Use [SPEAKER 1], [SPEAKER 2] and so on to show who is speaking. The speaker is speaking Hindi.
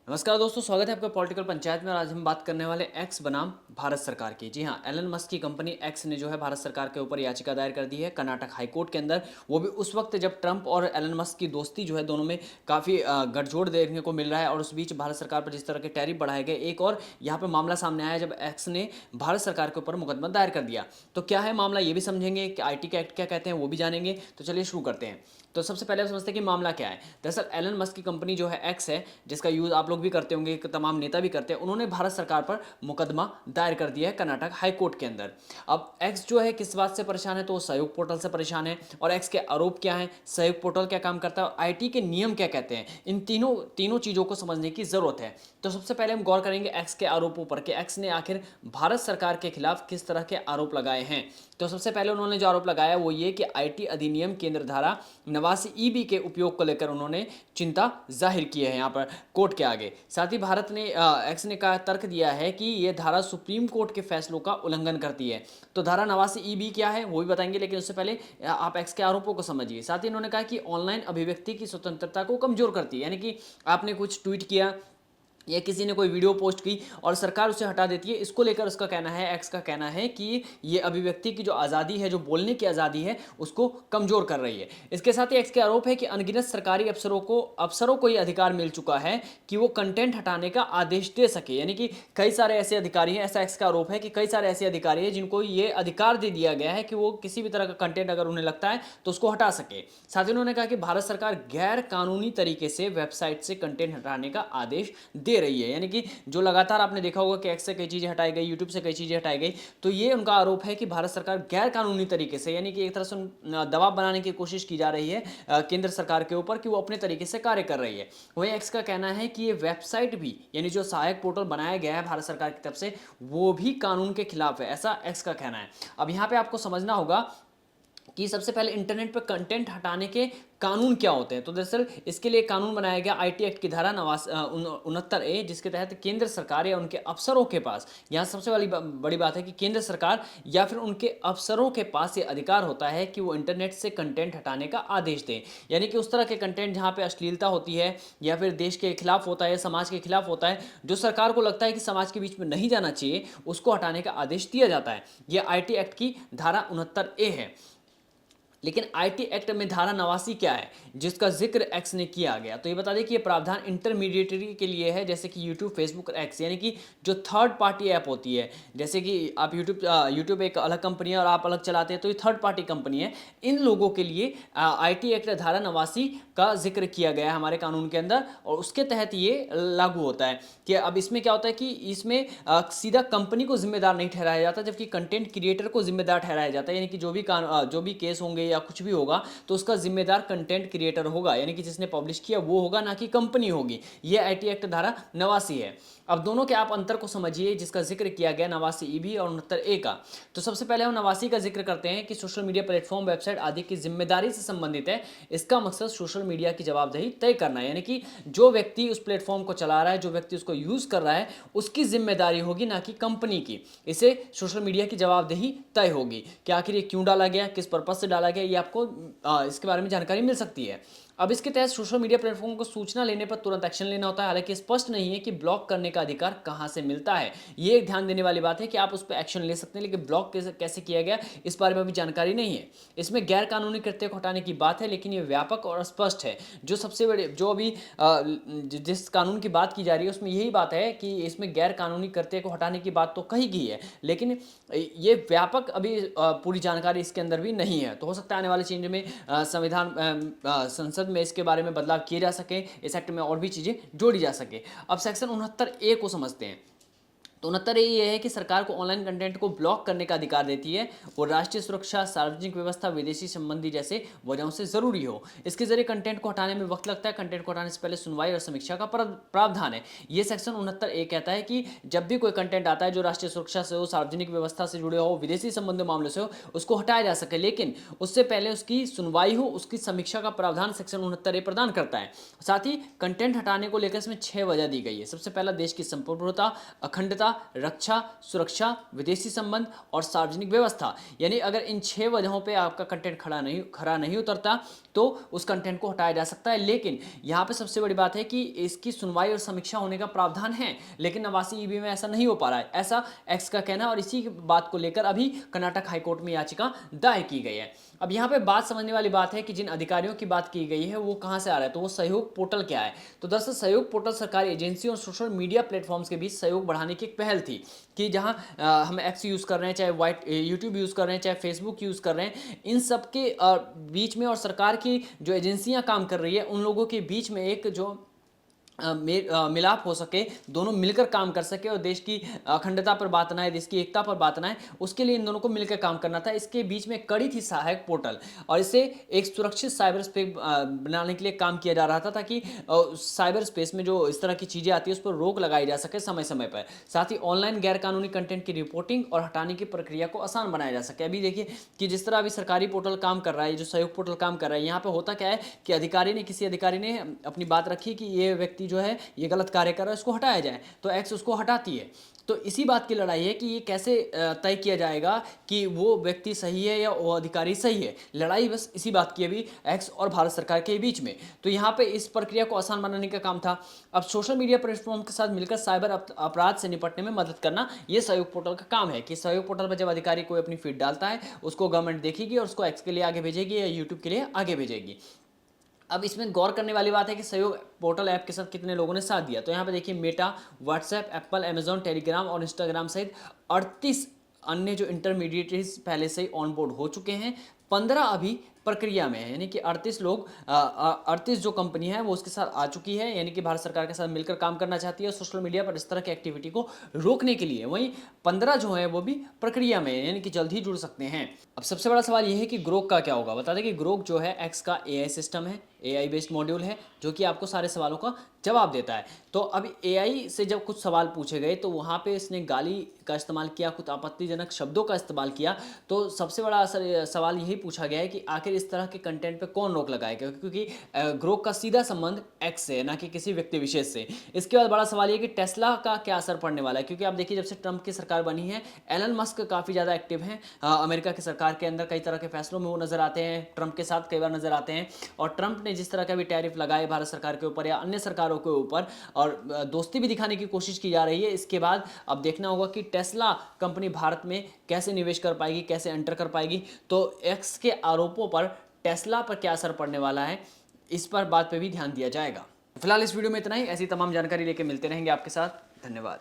[SPEAKER 1] नमस्कार दोस्तों, स्वागत है आपका पॉलिटिकल पंचायत में। और आज हम बात करने वाले एक्स बनाम भारत सरकार की। जी हाँ, एलन मस्क की कंपनी एक्स ने जो है भारत सरकार के ऊपर याचिका दायर कर दी है कर्नाटक हाई कोर्ट के अंदर। वो भी उस वक्त जब ट्रंप और एलन मस्क की दोस्ती जो है दोनों में काफ़ी गठजोड़ देखने को मिल रहा है। और उस बीच भारत सरकार पर जिस तरह के टैरिफ बढ़ाए गए, एक और यहाँ पर मामला सामने आया जब एक्स ने भारत सरकार के ऊपर मुकदमा दायर कर दिया। तो क्या है मामला, ये भी समझेंगे कि IT के एक्ट क्या कहते हैं वो भी जानेंगे। तो चलिए शुरू करते हैं। तो सबसे पहले समझते हैं कि मामला क्या है। दरअसल एलन मस्क की कंपनी जो है एक्स है, जिसका यूज़ आप लोग भी करते होंगे, तमाम नेता भी करते हैं, उन्होंने भारत सरकार पर मुकदमा दायर कर दिया है कर्नाटक हाई कोर्ट के अंदर। अब एक्स जो है किस बात से परेशान है, तो वो सहयोग पोर्टल से परेशान है। और एक्स के आरोप क्या है, सहयोग पोर्टल क्या काम करता है और IT के नियम क्या कहते हैं, इन तीनों तीनों चीज़ों को समझने की ज़रूरत है। तो सबसे पहले हम गौर करेंगे एक्स के आरोपों पर कि एक्स ने आखिर भारत सरकार के खिलाफ किस तरह के आरोप लगाए हैं। तो सबसे पहले उन्होंने जो आरोप लगाया वो ये कि IT अधिनियम केंद्र धारा 89E के उपयोग को लेकर उन्होंने चिंता जाहिर की है यहाँ पर कोर्ट के आगे। साथ ही भारत ने एक्स ने कहा, तर्क दिया है कि ये धारा सुप्रीम कोर्ट के फैसलों का उल्लंघन करती है। तो धारा 89E क्या है वो भी बताएंगे, लेकिन उससे पहले आप एक्स के आरोपों को समझिए। साथ ही इन्होंने कहा कि ऑनलाइन अभिव्यक्ति की स्वतंत्रता को कमजोर करती है, यानी कि आपने कुछ ट्वीट किया या किसी ने कोई वीडियो पोस्ट की और सरकार उसे हटा देती है, इसको लेकर उसका कहना है, एक्स का कहना है कि ये अभिव्यक्ति की जो आज़ादी है, जो बोलने की आज़ादी है, उसको कमज़ोर कर रही है। इसके साथ ही एक्स के आरोप है कि अनगिनत सरकारी अफसरों को ये अधिकार मिल चुका है कि वो कंटेंट हटाने का आदेश दे सके। यानी कि कई सारे ऐसे अधिकारी हैं, ऐसा एक्स का आरोप है कि कई सारे ऐसे अधिकारी हैं जिनको ये अधिकार दे दिया गया है कि वो किसी भी तरह का कंटेंट अगर उन्हें लगता है तो उसको हटा सके। साथ ही उन्होंने कहा कि भारत सरकार गैर कानूनी तरीके से वेबसाइट से कंटेंट हटाने का आदेश दे रही है। यानी कि जो लगातार आपने देखा होगा कि एक्स से कई चीज़ें हटाई गई, यूट्यूब से कई चीज़ें हटाई गई, तो ये उनका आरोप है कि भारत सरकार गैर कानूनी तरीके से, यानी कि एक तरह से दबाव बनाने की कोशिश की जा रही है केंद्र सरकार के ऊपर कि वो अपने तरीके से कार्य कर रही है। वहीं एक्स का कहना है कि ये वेबसाइट भी, यानी जो सहायक पोर्टल बनाया गया है भारत सरकार की तरफ से, वो भी कानून के खिलाफ है, ऐसा एक्स का कहना है। अब यहाँ पे आपको समझना होगा कि सबसे पहले इंटरनेट पर कंटेंट हटाने के कानून क्या होते हैं। तो दरअसल इसके लिए कानून बनाया गया IT एक्ट की धारा 69A, जिसके तहत केंद्र सरकार या उनके अफसरों के पास, यहाँ सबसे बड़ी बात है कि केंद्र सरकार या फिर उनके अफसरों के पास ये अधिकार होता है कि वो इंटरनेट से कंटेंट हटाने का आदेश दें। यानी कि उस तरह के कंटेंट जहाँ पे अश्लीलता होती है या फिर देश के खिलाफ होता है, समाज के खिलाफ होता है, जो सरकार को लगता है कि समाज के बीच में नहीं जाना चाहिए, उसको हटाने का आदेश दिया जाता है। यह IT एक्ट की धारा 69A है। लेकिन IT एक्ट में धारा 89 क्या है जिसका जिक्र एक्स ने किया गया, तो ये बता दें कि ये प्रावधान इंटरमीडिएटरी के लिए है, जैसे कि यूट्यूब, फेसबुक और एक्स, यानी कि जो थर्ड पार्टी ऐप होती है। जैसे कि आप यूट्यूब एक अलग कंपनी है और आप अलग चलाते हैं, तो ये थर्ड पार्टी कंपनी है। इन लोगों के लिए IT एक्ट धारा 89 का जिक्र किया गया है हमारे कानून के अंदर, और उसके तहत ये लागू होता है। कि अब इसमें क्या होता है कि इसमें सीधा कंपनी को जिम्मेदार नहीं ठहराया जाता, जबकि कंटेंट क्रिएटर को जिम्मेदार ठहराया जाता है। यानी कि जो भी केस होंगे या कुछ भी होगा, तो उसका जिम्मेदार कंटेंट क्रिएटर होगा, यानी कि जिसने पब्लिश किया वो होगा, ना कि कंपनी होगी। ये IT एक्ट धारा 89 है। अब दोनों के आप अंतर को समझिए जिसका जिक्र किया गया 89E भी और 69A का। तो सबसे पहले हम 89 का जिक्र करते हैं कि सोशल मीडिया प्लेटफॉर्म, वेबसाइट आदि की जिम्मेदारी से संबंधित है। इसका मकसद सोशल मीडिया की जवाबदेही तय करना है, यानी कि जो व्यक्ति उस प्लेटफॉर्म को चला रहा है, जो व्यक्ति उसको यूज़ कर रहा है, उसकी जिम्मेदारी होगी, ना कि कंपनी की। इसे सोशल मीडिया की जवाबदेही तय होगी कि आखिर ये क्यों डाला गया, किस पर्पज से डाला गया, ये आपको इसके बारे में जानकारी मिल सकती है। अब इसके तहत सोशल मीडिया प्लेटफॉर्म को सूचना लेने पर तुरंत एक्शन लेना होता है। हालांकि स्पष्ट नहीं है कि ब्लॉक करने का अधिकार कहां से मिलता है। ये एक ध्यान देने वाली बात है कि आप उस पर एक्शन ले सकते हैं, लेकिन ब्लॉक कैसे किया गया इस बारे में अभी जानकारी नहीं है। इसमें गैर कानूनी कृत्य को हटाने की बात है, लेकिन ये व्यापक और स्पष्ट है। जो सबसे बड़े, जो अभी जिस कानून की बात की जा रही है उसमें यही बात है कि इसमें गैर कानूनी कृत्य को हटाने की बात तो कही गई है, लेकिन ये व्यापक अभी पूरी जानकारी इसके अंदर भी नहीं है। तो हो सकता है आने वाले चेंज में संसद में इसके बारे में बदलाव किए जा सके, इस एक्ट में और भी चीज़ें जोड़ी जा सके। अब सेक्शन 69A को समझते हैं। तो 69A ये है कि सरकार को ऑनलाइन कंटेंट को ब्लॉक करने का अधिकार देती है, वो राष्ट्रीय सुरक्षा, सार्वजनिक व्यवस्था, विदेशी संबंधी जैसे वजहों से जरूरी हो। इसके जरिए कंटेंट को हटाने में वक्त लगता है। कंटेंट को हटाने से पहले सुनवाई और समीक्षा का प्रावधान है। ये सेक्शन 69A कहता है कि जब भी कोई कंटेंट आता है जो राष्ट्रीय सुरक्षा से हो, सार्वजनिक व्यवस्था से जुड़े हो, विदेशी संबंधी मामलों से हो, उसको हटाया जा सके, लेकिन उससे पहले उसकी सुनवाई हो, उसकी समीक्षा का प्रावधान सेक्शन 69A प्रदान करता है। साथ ही कंटेंट हटाने को लेकर इसमें 6 वजह दी गई है। सबसे पहला, देश की संप्रभुता, अखंडता अर्थव्यवस्था, रक्षा, सुरक्षा, विदेशी संबंध और सार्वजनिक व्यवस्था। यानी अगर इन 6 वजहों पे आपका कंटेंट खरा नहीं उतरता तो उस कंटेंट को हटाया जा सकता है। लेकिन यहाँ पे सबसे बड़ी बात है कि इसकी सुनवाई और समीक्षा होने का प्रावधान है, लेकिन 89 ईबी में ऐसा नहीं हो पा रहा है, ऐसा एक्स का कहना है। और इसी बात को लेकर अभी कर्नाटक हाईकोर्ट में याचिका दायर की गई है। अब यहाँ पे बात समझने वाली बात है कि जिन अधिकारियों की बात की गई है वो कहाँ से आ रहा है, तो वो सहयोग पोर्टल क्या है। तो दरअसल सहयोग पोर्टल सरकारी एजेंसी और सोशल मीडिया प्लेटफॉर्म्स के बीच सहयोग बढ़ाने की एक पहल थी कि जहाँ हम एक्स यूज़ कर रहे हैं, चाहे यूट्यूब यूज़ कर रहे हैं, चाहे फेसबुक यूज़ कर रहे हैं, इन सब के बीच में और सरकार की जो एजेंसियां काम कर रही है उन लोगों के बीच में एक जो मिलाप हो सके, दोनों मिलकर काम कर सके और देश की अखंडता पर बात ना है, देश की एकता पर बात ना है, उसके लिए इन दोनों को मिलकर काम करना था। इसके बीच में कड़ी थी सहायक पोर्टल और इसे एक सुरक्षित साइबर स्पेस बनाने के लिए काम किया जा रहा था ताकि साइबर स्पेस में जो इस तरह की चीज़ें आती है उस पर रोक लगाई जा सके समय समय पर। साथ ही ऑनलाइन गैरकानूनी कंटेंट की रिपोर्टिंग और हटाने की प्रक्रिया को आसान बनाया जा सके। अभी देखिए कि जिस तरह अभी सरकारी पोर्टल काम कर रहा है, जो सहयोग पोर्टल काम कर रहा है, यहाँ पे होता क्या है कि किसी अधिकारी ने अपनी बात रखी कि ये व्यक्ति जो है ये गलत कार्य कर रहा है, इसको हटाया जाए, तो एक्स उसको हटाती है। तो इसी बात की लड़ाई है कि ये कैसे तय किया जाएगा कि वो व्यक्ति सही है या वो अधिकारी सही है। लड़ाई बस इसी बात की अभी एक्स और भारत सरकार के बीच में। तो यहाँ पे इस प्रक्रिया को आसान बनाने का काम था। अब सोशल मीडिया प्लेटफॉर्म के साथ मिलकर साइबर अपराध से निपटने में मदद करना ये सहयोग पोर्टल का काम है कि सहयोग पोर्टल पर जब अधिकारी कोई अपनी फीड डालता है उसको गवर्नमेंट देखेगी और उसको एक्स के लिए आगे भेजेगी या यूट्यूब के लिए आगे भेजेगी। अब इसमें गौर करने वाली बात है कि सहयोग पोर्टल ऐप के साथ कितने लोगों ने साथ दिया। तो यहाँ पे देखिए Meta, WhatsApp, Apple, Amazon, Telegram और इंस्टाग्राम सहित 38 अन्य जो इंटरमीडिएटरीज पहले से ही ऑन बोर्ड हो चुके हैं। 15 अभी प्रक्रिया में है, यानी कि 38 लोग 38 जो कंपनी है वो उसके साथ आ चुकी है, यानी कि भारत सरकार के साथ मिलकर काम करना चाहती है सोशल मीडिया पर इस तरह की एक्टिविटी को रोकने के लिए। वहीं 15 जो है वो भी प्रक्रिया में है, यानी कि जल्द ही जुड़ सकते हैं। अब सबसे बड़ा सवाल ये है कि ग्रोक का क्या होगा। बता दें कि ग्रोक जो है एक्स का एआई सिस्टम है, एआई बेस्ड मॉड्यूल है जो कि आपको सारे सवालों का जवाब देता है। तो अब एआई से जब कुछ सवाल पूछे गए तो वहाँ पे इसने गाली का इस्तेमाल किया, कुछ आपत्तिजनक शब्दों का इस्तेमाल किया। तो सबसे बड़ा सवाल यही पूछा गया है कि आखिर इस तरह के कंटेंट पे कौन रोक लगाएगा, क्योंकि ग्रोक का सीधा संबंध एक्स से है, ना कि किसी व्यक्ति विशेष से। इसके बाद बड़ा सवाल ये कि टेस्ला का क्या असर पड़ने वाला है, क्योंकि आप देखिए जब से ट्रंप की सरकार बनी है एलन मस्क काफ़ी ज़्यादा एक्टिव हैं अमेरिका की सरकार के अंदर, कई तरह के फैसलों में वो नजर आते हैं, ट्रंप के साथ कई बार नजर आते हैं। और ट्रंप ने जिस तरह का भी टैरिफ लगाए भारत सरकार के ऊपर या अन्य सरकारों के ऊपर और दोस्ती भी दिखाने की कोशिश की जा रही है। इसके बाद अब देखना होगा कि टेस्ला कंपनी भारत में कैसे निवेश कर पाएगी, कैसे एंटर कर पाएगी। तो एक्स के आरोपों पर टेस्ला पर क्या असर पड़ने वाला है, इस पर बात पे भी ध्यान दिया जाएगा। फिलहाल इस वीडियो में इतना ही। ऐसी तमाम जानकारी लेके मिलते रहेंगे आपके साथ। धन्यवाद।